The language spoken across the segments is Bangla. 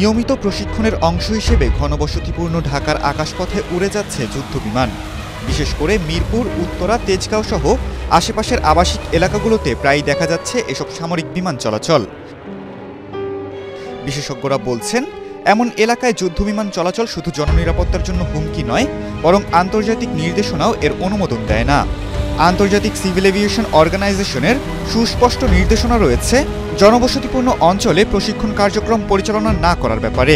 নিয়মিত প্রশিক্ষণের অংশ হিসেবে ঘনবসতিপূর্ণ ঢাকার আকাশপথে উড়ে যাচ্ছে যুদ্ধবিমান। বিশেষ করে মিরপুর, উত্তরা, তেজগাঁও সহ আশেপাশের আবাসিক এলাকাগুলোতে প্রায়ই দেখা যাচ্ছে এসব সামরিক বিমান চলাচল। বিশেষজ্ঞরা বলছেন, এমন এলাকায় যুদ্ধবিমান চলাচল শুধু জননিরাপত্তার জন্য হুমকি নয়, বরং আন্তর্জাতিক নির্দেশনাও এর অনুমোদন দেয় না। আন্তর্জাতিক সিভিল এভিয়েশন অর্গানাইজেশনের সুস্পষ্ট নির্দেশনা রয়েছে জনবসতিপূর্ণ অঞ্চলে প্রশিক্ষণ কার্যক্রম পরিচালনা না করার ব্যাপারে।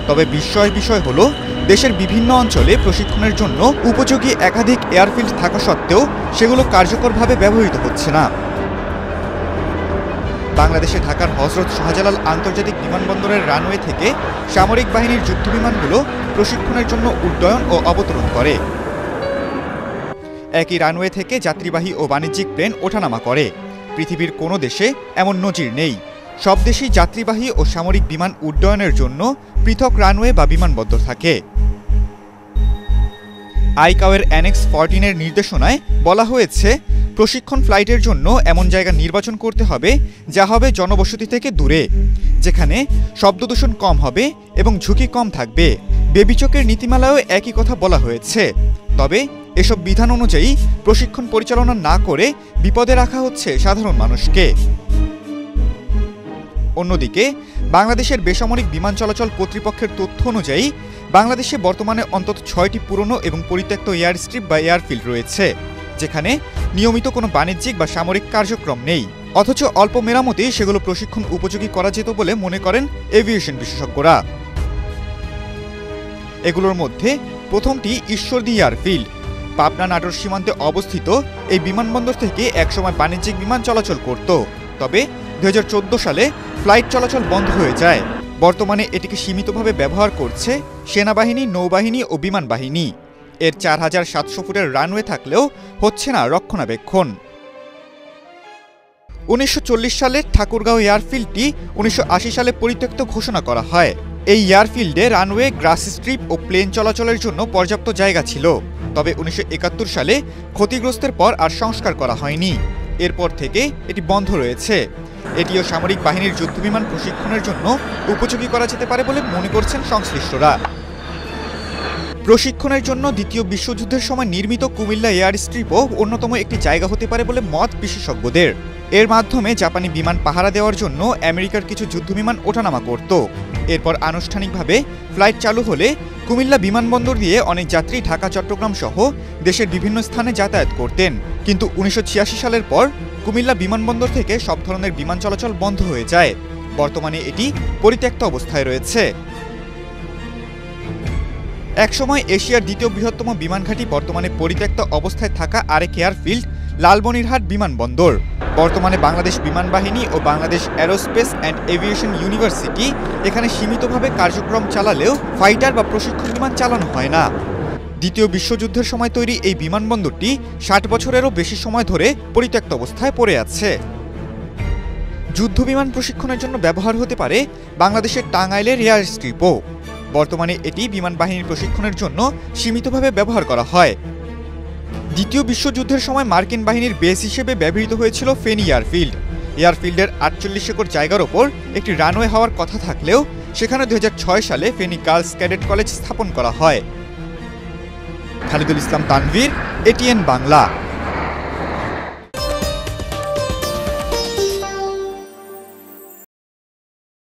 তবে বিস্ময়ের বিষয় হলো, দেশের বিভিন্ন অঞ্চলে প্রশিক্ষণের জন্য উপযোগী একাধিক এয়ারফিল্ড থাকা সত্ত্বেও সেগুলো কার্যকরভাবে ব্যবহৃত হচ্ছে না। বাংলাদেশে ঢাকার হযরত শাহজালাল আন্তর্জাতিক বিমানবন্দরের রানওয়ে থেকে সামরিক বাহিনীর যুদ্ধবিমানগুলো প্রশিক্ষণের জন্য উড্ডয়ন ও অবতরণ করে। একই রানওয়ে থেকে যাত্রীবাহী ও বাণিজ্যিক প্লেন ওঠানামা করে। পৃথিবীর কোনো দেশে এমন নজির নেই। সব দেশেই যাত্রীবাহী ও সামরিক বিমান উড্ডয়নের জন্য পৃথক রানওয়ে বা বিমানবন্দর থাকে। আইকাওয়ের অ্যানেক্স 14-এর নির্দেশনায় বলা হয়েছে, প্রশিক্ষণ ফ্লাইটের জন্য এমন জায়গা নির্বাচন করতে হবে যা হবে জনবসতি থেকে দূরে, যেখানে শব্দদূষণ কম হবে এবং ঝুঁকি কম থাকবে। বেবিচকের নীতিমালায়ও একই কথা বলা হয়েছে। তবে এসব বিধান অনুযায়ী প্রশিক্ষণ পরিচালনা না করে বিপদে রাখা হচ্ছে সাধারণ মানুষকে। অন্যদিকে বাংলাদেশের বেসামরিক বিমান চলাচল কর্তৃপক্ষের তথ্য অনুযায়ী বাংলাদেশে বর্তমানে অন্তত 6টি পুরনো এবং পরিত্যক্ত এয়ারস্ট্রিপ বা এয়ারফিল্ড রয়েছে, যেখানে নিয়মিত কোনো বাণিজ্যিক বা সামরিক কার্যক্রম নেই। অথচ অল্প মেরামতেই সেগুলো প্রশিক্ষণ উপযোগী করা যেত বলে মনে করেন এভিয়েশন বিশেষজ্ঞরা। এগুলোর মধ্যে প্রথমটি ঈশ্বরদী এয়ারফিল্ড। পাবনা নাটোর সীমান্তে অবস্থিত এই বিমানবন্দর থেকে একসময় বাণিজ্যিক বিমান চলাচল করত। তবে 2014 সালে ফ্লাইট চলাচল বন্ধ হয়ে যায়। বর্তমানে এটিকে সীমিতভাবে ব্যবহার করছে সেনাবাহিনী, নৌবাহিনী ও বিমান বাহিনী। এর 4700 ফুটের রানওয়ে থাকলেও হচ্ছে না রক্ষণাবেক্ষণ। 1940 সালের ঠাকুরগাঁও এয়ারফিল্ডটি 1980 সালে পরিত্যক্ত ঘোষণা করা হয়। এই এয়ারফিল্ডে রানওয়ে, গ্রাস স্ট্রিপ ও প্লেন চলাচলের জন্য পর্যাপ্ত জায়গা ছিল। তবে 1971 সালে ক্ষতিগ্রস্তের পর আর সংস্কার করা হয়নি। এরপর থেকে এটি বন্ধ রয়েছে। এটিও সামরিক বাহিনীর যুদ্ধবিমান প্রশিক্ষণের জন্য উপযোগী করা যেতে পারে বলে মনে করছেন সংশ্লিষ্টরা। প্রশিক্ষণের জন্য দ্বিতীয় বিশ্বযুদ্ধের সময় নির্মিত কুমিল্লা এয়ার স্ট্রিপও অন্যতম একটি জায়গা হতে পারে বলে মত বিশেষজ্ঞদের। এর মাধ্যমে জাপানি বিমান পাহারা দেওয়ার জন্য আমেরিকার কিছু যুদ্ধবিমান ওঠানামা করত। এরপর আনুষ্ঠানিকভাবে ফ্লাইট চালু হলে কুমিল্লা বিমানবন্দর দিয়ে অনেক যাত্রী ঢাকা, চট্টগ্রাম সহ দেশের বিভিন্ন স্থানে যাতায়াত করতেন। কিন্তু 1986 সালের পর কুমিল্লা বিমানবন্দর থেকে সব ধরনের বিমান চলাচল বন্ধ হয়ে যায়। বর্তমানে এটি পরিত্যক্ত অবস্থায় রয়েছে। একসময় এশিয়ার দ্বিতীয় বৃহত্তম বিমানঘাঁটি বর্তমানে পরিত্যক্ত অবস্থায় থাকা আরেক এয়ারফিল্ড লালমনিরহাট বিমানবন্দর। বর্তমানে বাংলাদেশ বিমান বাহিনী ও Bangladesh aerospace and aviation university এখানে সীমিতভাবে কার্যক্রম চালালেও ফাইটার বা প্রশিক্ষণ বিমান চালানো হয় না। দ্বিতীয় বিশ্বযুদ্ধের সময় তৈরি এই বিমানবন্দরটি 60 বছরেরও বেশি সময় ধরে পরিত্যক্ত অবস্থায় পড়ে আছে। যুদ্ধবিমান প্রশিক্ষণের জন্য ব্যবহার হতে পারে বাংলাদেশের টাঙ্গাইলের এয়ার স্ট্রিপও। বর্তমানে এটি বিমান বাহিনীর প্রশিক্ষণের জন্য সীমিতভাবে ব্যবহার করা হয়। দ্বিতীয় বিশ্বযুদ্ধের সময় মার্কিন বাহিনীর বেস হিসেবে ব্যবহৃত হয়েছিল ফেনী এয়ারফিল্ড। এয়ারফিল্ডের 48 একর জায়গার ওপর একটি রানওয়ে হওয়ার কথা থাকলেও সেখানে 2006 সালে ফেনী গার্লস ক্যাডেট কলেজ স্থাপন করা হয়। খালিদুল ইসলাম তানভীর, এটিএন বাংলা।